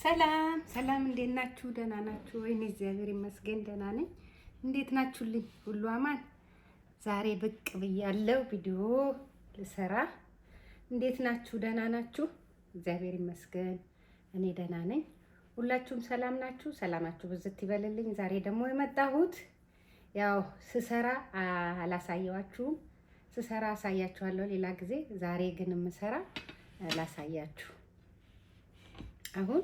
ሰላም ሰላም፣ እንዴት ናችሁ? ደህና ናችሁ ወይ? እኔ እግዚአብሔር ይመስገን ደህና ነኝ። እንዴት ናችሁልኝ? ሁሉ አማን? ዛሬ ብቅ ብያለሁ ቪዲዮ ልሰራ። እንዴት ናችሁ? ደህና ናችሁ? እግዚአብሔር ይመስገን እኔ ደህና ነኝ። ሁላችሁም ሰላም ናችሁ? ሰላማችሁ ብዝት ይበልልኝ። ዛሬ ደግሞ የመጣሁት ያው ስሰራ አላሳየዋችሁም። ስሰራ አሳያችኋለሁ ሌላ ጊዜ። ዛሬ ግን የምሰራ ላሳያችሁ። አሁን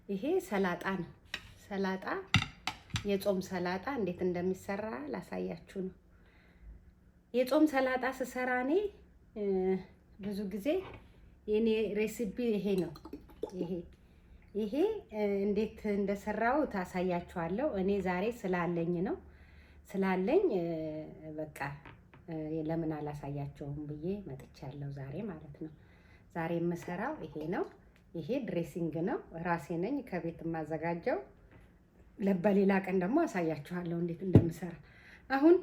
ይሄ ሰላጣ ነው። ሰላጣ የጾም ሰላጣ እንዴት እንደሚሰራ ላሳያችሁ ነው። የጾም ሰላጣ ስሰራ እኔ ብዙ ጊዜ የኔ ሬሲፒ ይሄ ነው። ይሄ እንዴት እንደሰራው ታሳያችኋለሁ። እኔ ዛሬ ስላለኝ ነው ስላለኝ በቃ ለምን አላሳያቸውም ብዬ መጥቻለሁ ዛሬ ማለት ነው። ዛሬ የምሰራው ይሄ ነው። ይሄ ድሬሲንግ ነው። ራሴ ነኝ ከቤት የማዘጋጀው። በሌላ ቀን ደግሞ አሳያችኋለሁ እንዴት እንደምሰራ። አሁን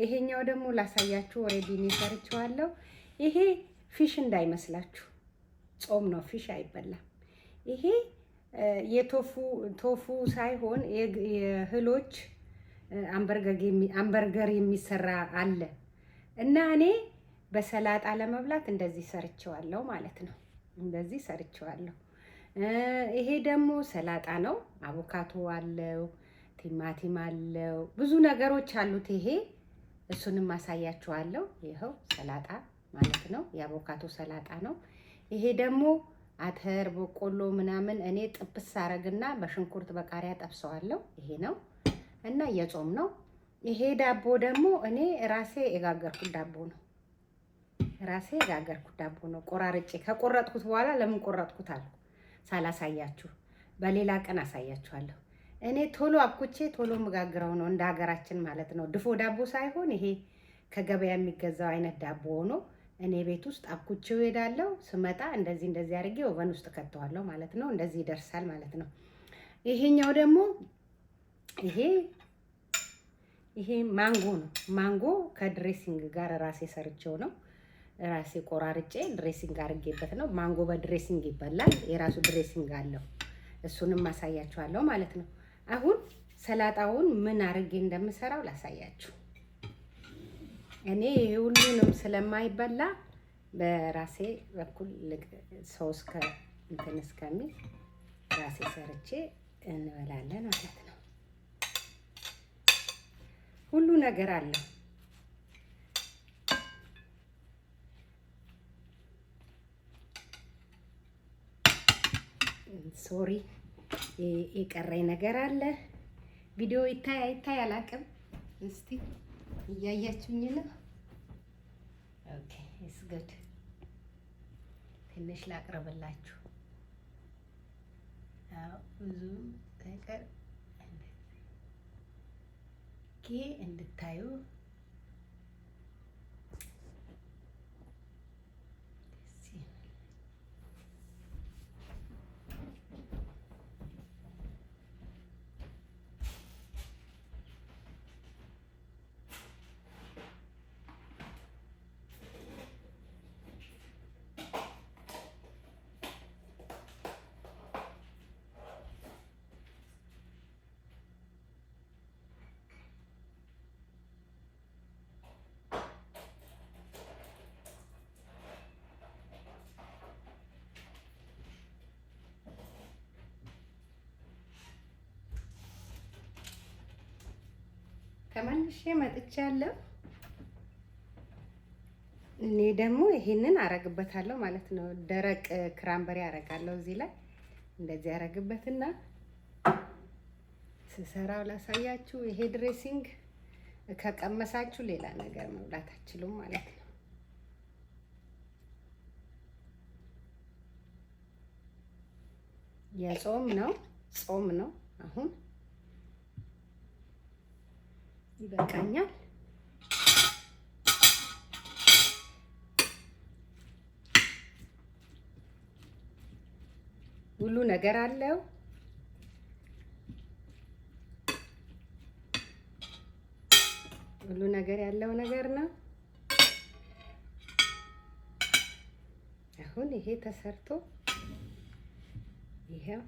ይሄኛው ደግሞ ላሳያችሁ። ኦሬዲ እኔ ሰርቼዋለሁ። ይሄ ፊሽ እንዳይመስላችሁ፣ ጾም ነው፣ ፊሽ አይበላም። ይሄ የቶፉ ሳይሆን የእህሎች አምበርገር የሚሰራ አለ እና እኔ በሰላጣ ለመብላት እንደዚህ ሰርቼዋለሁ ማለት ነው። እንደዚህ ሰርቼዋለሁ። ይሄ ደግሞ ሰላጣ ነው። አቮካዶ አለው፣ ቲማቲም አለው፣ ብዙ ነገሮች አሉት። ይሄ እሱንም አሳያችኋለሁ። ይኸው ሰላጣ ማለት ነው። የአቮካዶ ሰላጣ ነው። ይሄ ደግሞ አተር፣ በቆሎ ምናምን እኔ ጥብስ አረግና በሽንኩርት በቃሪያ ጠብሰዋለሁ። ይሄ ነው እና የጾም ነው። ይሄ ዳቦ ደግሞ እኔ ራሴ የጋገርኩት ዳቦ ነው። ራሴ የጋገርኩት ዳቦ ነው። ቆራርጬ ከቆረጥኩት በኋላ ለምን ቆረጥኩት አልኩ ሳላሳያችሁ፣ በሌላ ቀን አሳያችኋለሁ። እኔ ቶሎ አብኩቼ ቶሎ መጋግረው ነው፣ እንደ ሀገራችን ማለት ነው። ድፎ ዳቦ ሳይሆን ይሄ ከገበያ የሚገዛው አይነት ዳቦ ሆኖ እኔ ቤት ውስጥ አብኩቼው ሄዳለሁ። ስመጣ እንደዚህ አድርጌ ኦቨን ውስጥ ከተዋለሁ ማለት ነው። እንደዚህ ይደርሳል ማለት ነው። ይሄኛው ደግሞ ይሄ ማንጎ ነው። ማንጎ ከድሬሲንግ ጋር ራሴ ሰርቼው ነው። ራሴ ቆራርጬ ድሬሲንግ አድርጌበት ነው። ማንጎ በድሬሲንግ ይበላል። የራሱ ድሬሲንግ አለው። እሱንም ማሳያችኋለሁ ማለት ነው። አሁን ሰላጣውን ምን አድርጌ እንደምሰራው ላሳያችሁ። እኔ ይሄ ሁሉንም ስለማይበላ በራሴ በኩል ሰው እንትን እስከሚል ራሴ ሰርቼ እንበላለን ማለት ነው። ሁሉ ነገር አለው። ሶሪ የቀረኝ ነገር አለ። ቪዲዮ ይታይ አላውቅም። እስቲ እያያችሁኝ ነው? ኦኬ ኢትስ ጉድ። ትንሽ ላቅርብላችሁ። ብዙ ነገር እንድታዩ ተመልሼ መጥቻለሁ። እኔ ደግሞ ይሄንን አረግበታለሁ ማለት ነው። ደረቅ ክራምበሪ አረጋለሁ እዚህ ላይ እንደዚህ አረግበትና ስሰራው ላሳያችሁ። ይሄ ድሬሲንግ ከቀመሳችሁ ሌላ ነገር መብላት አትችሉም ማለት ነው። የጾም ነው፣ ጾም ነው። አሁን ይበቃኛል። ሁሉ ነገር አለው። ሁሉ ነገር ያለው ነገር ነው። አሁን ይሄ ተሰርቶ ይሄው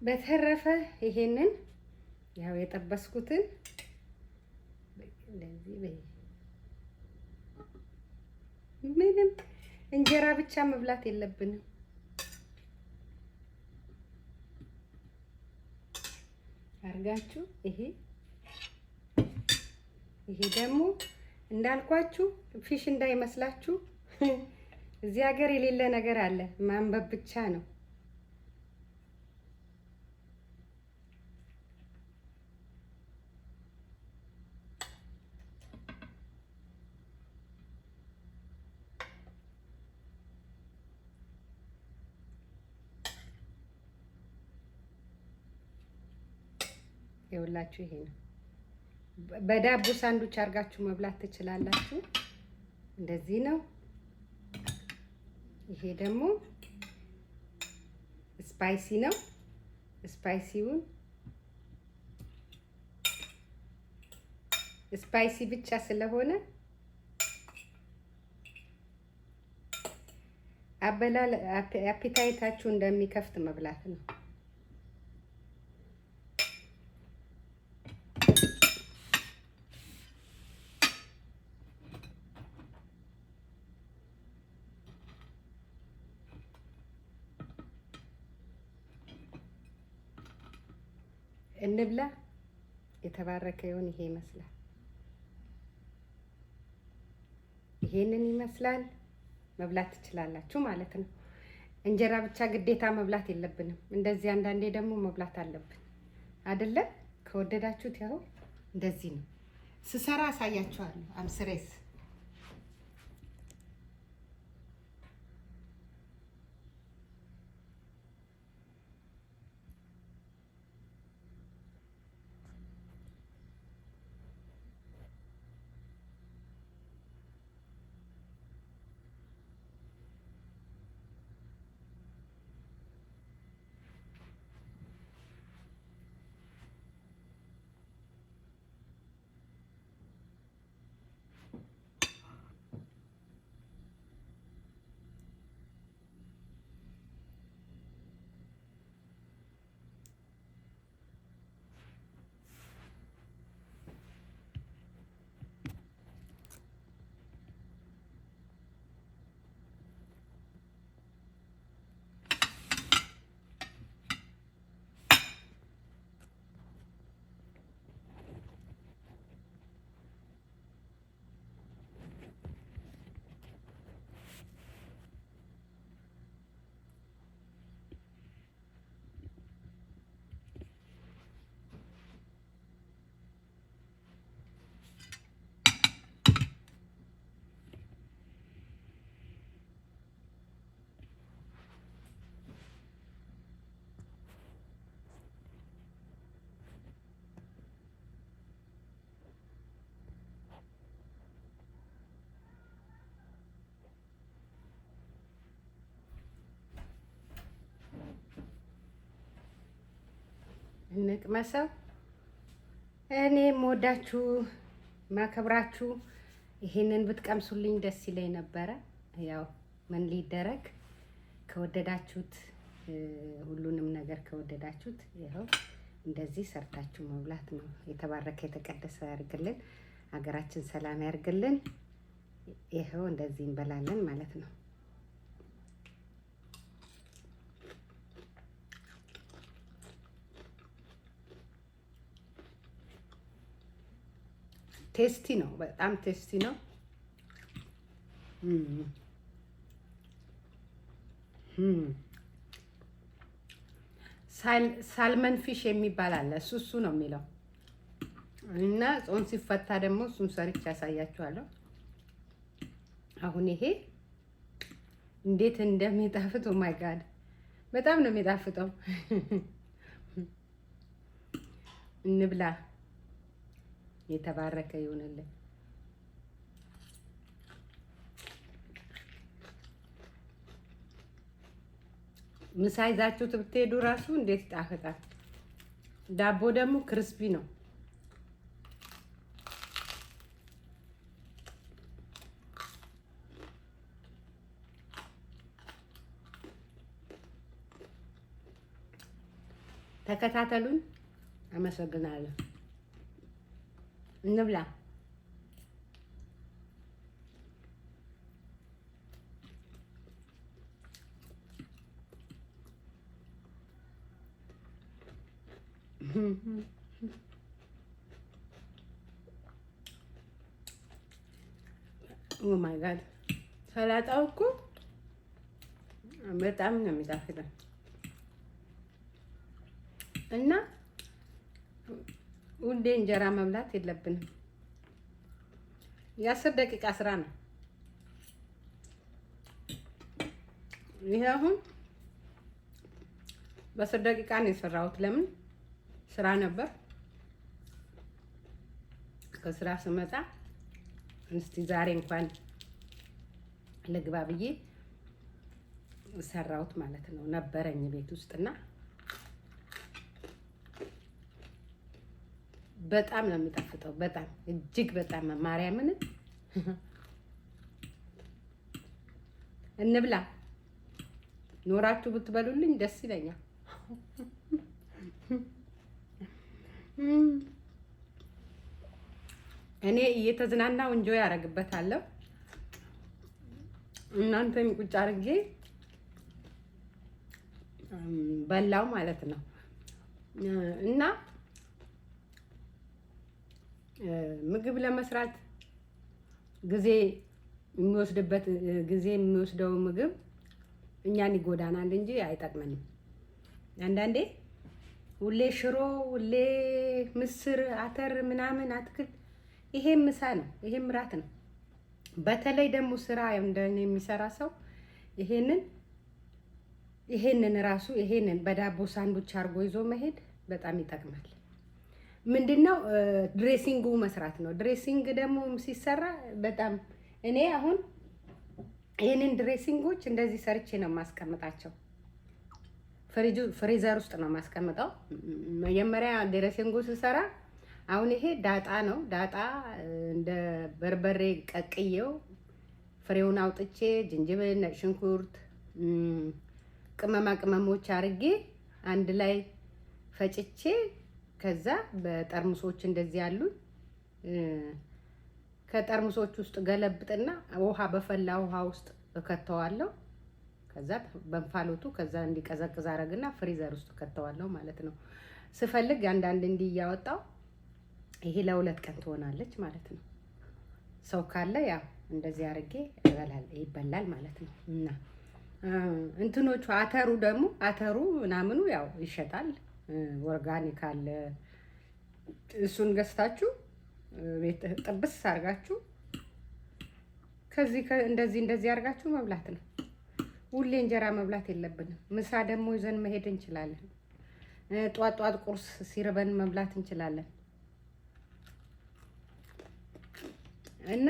በተረፈ ይሄንን ያው የጠበስኩትን እንደዚህ ምንም እንጀራ ብቻ መብላት የለብንም። አርጋችሁ ይሄ ደግሞ እንዳልኳችሁ ፊሽ እንዳይመስላችሁ እዚህ ሀገር የሌለ ነገር አለ። ማንበብ ብቻ ነው። ይኸውላችሁ ይሄ ነው። በዳቦ ሳንዱች አድርጋችሁ መብላት ትችላላችሁ። እንደዚህ ነው። ይሄ ደግሞ ስፓይሲ ነው። ስፓይሲውን ስፓይሲ ብቻ ስለሆነ አበላል አፒታይታችሁ እንደሚከፍት መብላት ነው። እንብላ። የተባረከ ይሁን። ይሄ ይመስላል። ይሄንን ይመስላል። መብላት ትችላላችሁ ማለት ነው። እንጀራ ብቻ ግዴታ መብላት የለብንም። እንደዚህ አንዳንዴ ደግሞ መብላት አለብን አይደለ? ከወደዳችሁት ያው እንደዚህ ነው። ስሰራ አሳያችኋለሁ። አምስሬስ እንቅመሰው። እኔ የምወዳችሁ ማከብራችሁ ይሄንን ብትቀምሱልኝ ደስ ይለኝ ነበረ። ያው ምን ሊደረግ ከወደዳችሁት ሁሉንም ነገር ከወደዳችሁት ይኸው እንደዚህ ሰርታችሁ መብላት ነው። የተባረከ የተቀደሰ ያርግልን። ሀገራችን ሰላም ያርግልን። ይኸው እንደዚህ እንበላለን ማለት ነው። ቴስቲ ነው። በጣም ቴስቲ ነው። ሳልመን ፊሽ የሚባል አለ። እሱ ነው የሚለው እና ጾም ሲፈታ ደግሞ እሱን ሰርቼ ያሳያችኋለሁ። አሁን ይሄ እንዴት እንደሚጣፍጥ ኦ ማይ ጋድ በጣም ነው የሚጣፍጠው። እንብላ። የተባረከ ይሁንልን። ምሳ ይዛችሁ ብትሄዱ ራሱ እንዴት ይጣፍጣል። ዳቦ ደግሞ ክርስፒ ነው። ተከታተሉን። አመሰግናለሁ። እንብላ። ኦ ማይ ጋድ ሰላጣው እኮ በጣም ነው የሚጣፍጠው እና ሁሌ እንጀራ መብላት የለብንም። የ10 ደቂቃ ስራ ነው ይሄ። አሁን በ10 ደቂቃ ነው የሰራሁት። ለምን ስራ ነበር። ከስራ ስመጣ እስቲ ዛሬ እንኳን ልግባ ብዬ ሰራሁት ማለት ነው። ነበረኝ ቤት ውስጥና በጣም ነው የሚጣፍጠው። በጣም እጅግ በጣም ማርያምን እንብላ። ኖራችሁ ብትበሉልኝ ደስ ይለኛል። እኔ እየተዝናናው እንጆይ ያደርግበታለሁ። እናንተም ቁጭ አድርጌ በላው ማለት ነው እና ምግብ ለመስራት ጊዜ የሚወስደው ምግብ እኛን ይጎዳናል እንጂ አይጠቅመንም። አንዳንዴ ሁሌ ሽሮ፣ ሁሌ ምስር፣ አተር ምናምን አትክልት፣ ይሄ ምሳ ነው፣ ይሄ ምራት ነው። በተለይ ደግሞ ስራ እንደኔ የሚሰራ ሰው ይሄንን ራሱ በዳቦ ሳንዱች አድርጎ ይዞ መሄድ በጣም ይጠቅማል። ምንድነው ድሬሲንጉ መስራት ነው። ድሬሲንግ ደግሞ ሲሰራ በጣም እኔ አሁን ይሄንን ድሬሲንጎች እንደዚህ ሰርቼ ነው የማስቀምጣቸው። ፍሪዘር ውስጥ ነው የማስቀምጠው። መጀመሪያ ድሬሲንጉ ሲሰራ አሁን ይሄ ዳጣ ነው። ዳጣ እንደ በርበሬ ቀቅዬው ፍሬውን አውጥቼ ዝንጅብል፣ ነጭ ሽንኩርት፣ ቅመማ ቅመሞች አርጌ አንድ ላይ ፈጭቼ ከዛ በጠርሙሶች እንደዚህ ያሉ ከጠርሙሶች ውስጥ ገለብጥና ውሃ በፈላ ውሃ ውስጥ እከተዋለሁ። ከዛ በእንፋሎቱ ከዛ እንዲቀዘቅዝ አረግና ፍሪዘር ውስጥ እከተዋለሁ ማለት ነው። ስፈልግ አንዳንድ እንዲህ እያወጣው ይሄ ለ2 ቀን ትሆናለች ማለት ነው። ሰው ካለ ያው እንደዚህ አርጌ ይበላል ማለት ነው። እና እንትኖቹ አተሩ ምናምኑ ያው ይሸጣል። ኦርጋኒክ አለ። እሱን ገዝታችሁ ቤት ጥብስ አርጋችሁ ከዚህ እንደዚህ አርጋችሁ መብላት ነው። ሁሌ እንጀራ መብላት የለብንም። ምሳ ደግሞ ይዘን መሄድ እንችላለን። ጧት ቁርስ ሲርበን መብላት እንችላለን። እና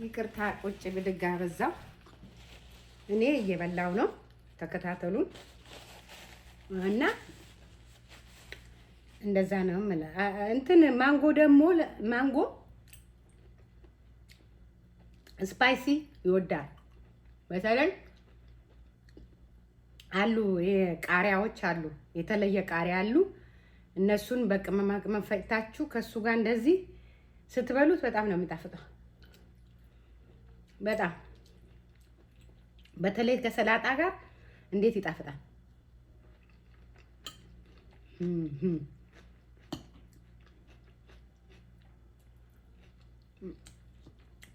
ይቅርታ ቁጭ ብድግ አበዛው። እኔ እየበላው ነው። ተከታተሉን እና እንደዛ ነው እንትን ማንጎ ስፓይሲ ይወዳል። በተለይ አሉ ቃሪያዎች አሉ፣ የተለየ ቃሪያ አሉ። እነሱን በቅመማ ቅመም ፈጭታችሁ ከሱ ጋር እንደዚህ ስትበሉት በጣም ነው የሚጣፍጠው። በጣም በተለይ ከሰላጣ ጋር እንዴት ይጣፍጣል!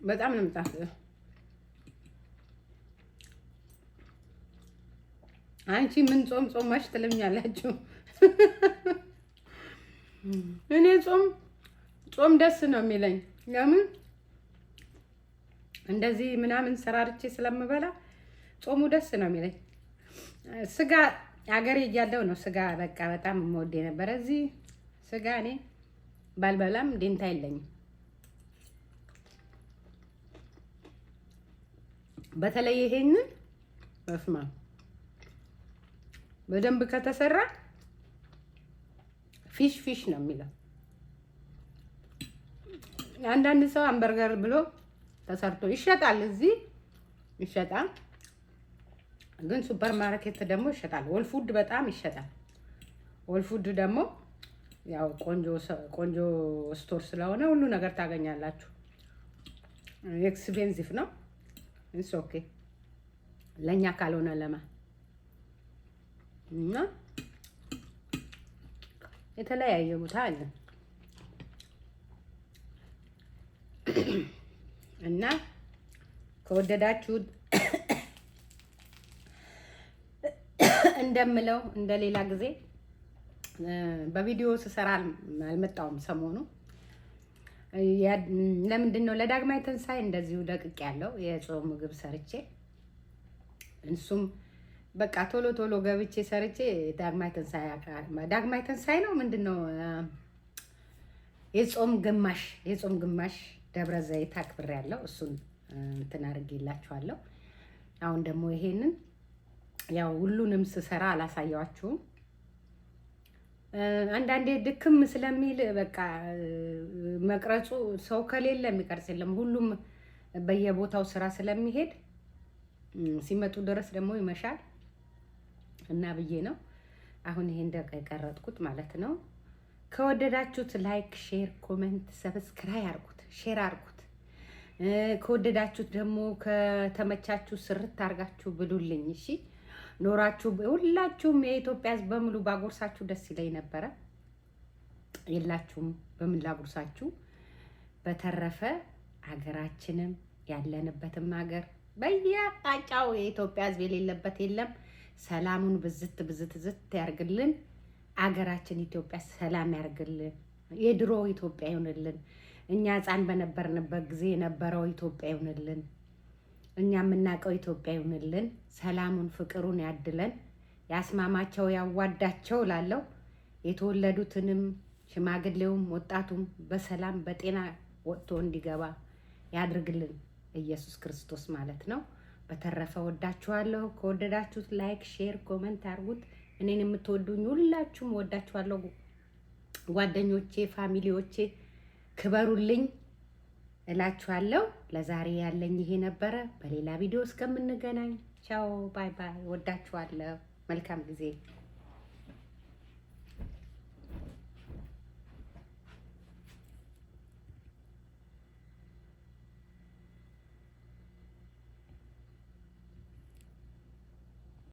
በጣም ነው የሚጣፍጠው። አንቺ ምን ጾመሽ ትለኛላችሁ? እኔ ጾም ደስ ነው የሚለኝ። ለምን እንደዚህ ምናምን ሰራርቼ ስለምበላ ጾሙ ደስ ነው የሚለኝ። ስጋ አገሬ እያለሁ ነው ስጋ በቃ በጣም የምወድ የነበረ። እዚህ ስጋ እኔ ባልበላም ደንታ የለኝም። በተለይ ይሄንን በስማ በደንብ ከተሰራ ፊሽ ነው የሚለው። አንዳንድ ሰው ሃምበርገር ብሎ ተሰርቶ ይሸጣል፣ እዚህ ይሸጣል። ግን ሱፐር ማርኬት ደግሞ ይሸጣል። ወልፉድ በጣም ይሸጣል። ወልፉድ ደግሞ ያው ቆንጆ ስቶር ስለሆነ ሁሉ ነገር ታገኛላችሁ። ኤክስፔንሲቭ ነው። ኢትስ ኦኬ ለኛ ካልሆነ ለማ እና የተለያየ ቦታ አለ እና ከወደዳችሁት እንደምለው እንደሌላ ጊዜ በቪዲዮ ስሰራ አልመጣሁም ሰሞኑ። ለምንድን ነው ለዳግማይ ትንሣኤ እንደዚሁ ደቅቅ ያለው የጾም ምግብ ሰርቼ እሱም በቃ ቶሎ ገብቼ ሰርቼ ዳግማይ ትንሣኤ ነው ምንድነው የጾም ግማሽ ደብረ ዘይት አክብሬያለሁ። እሱን እንትን አድርጌላችኋለሁ። አሁን ደግሞ ይሄንን ያው ሁሉንም ስሰራ አላሳያችሁም። አንዳንዴ ድክም ስለሚል በቃ መቅረጹ ሰው ከሌለ የሚቀርጽ የለም። ሁሉም በየቦታው ስራ ስለሚሄድ ሲመጡ ድረስ ደግሞ ይመሻል እና ብዬ ነው አሁን ይሄን የቀረጥኩት ማለት ነው። ከወደዳችሁት ላይክ፣ ሼር፣ ኮሜንት፣ ሰብስክራይብ አርጉት፣ ሼር አርጉት። ከወደዳችሁት ደግሞ ከተመቻችሁ ስርት አርጋችሁ ብሉልኝ። እሺ ኖራችሁ ሁላችሁም የኢትዮጵያ ሕዝብ በሙሉ ባጎርሳችሁ ደስ ይለኝ ነበረ። የላችሁም በምን ላጎርሳችሁ። በተረፈ ሀገራችንም ያለንበትም ሀገር በየአቅጣጫው የኢትዮጵያ ሕዝብ የሌለበት የለም። ሰላሙን ብዝት ያርግልን። አገራችን ኢትዮጵያ ሰላም ያርግልን። የድሮ ኢትዮጵያ ይሁንልን። እኛ ሕፃን በነበርንበት ጊዜ የነበረው ኢትዮጵያ ይሁንልን። እኛ የምናውቀው ኢትዮጵያ ይሁንልን። ሰላሙን ፍቅሩን ያድለን፣ ያስማማቸው፣ ያዋዳቸው ላለው የተወለዱትንም ሽማግሌውም ወጣቱም በሰላም በጤና ወጥቶ እንዲገባ ያድርግልን ኢየሱስ ክርስቶስ ማለት ነው። በተረፈ ወዳችኋለሁ። ከወደዳችሁት ላይክ፣ ሼር፣ ኮሜንት አርጉት። እኔን የምትወዱኝ ሁላችሁም ወዳችኋለሁ። ጓደኞቼ፣ ፋሚሊዎቼ ክበሩልኝ እላችኋለሁ። ለዛሬ ያለኝ ይሄ ነበረ። በሌላ ቪዲዮ እስከምንገናኝ ቻው፣ ባይ ባይ። ወዳችኋለሁ። መልካም ጊዜ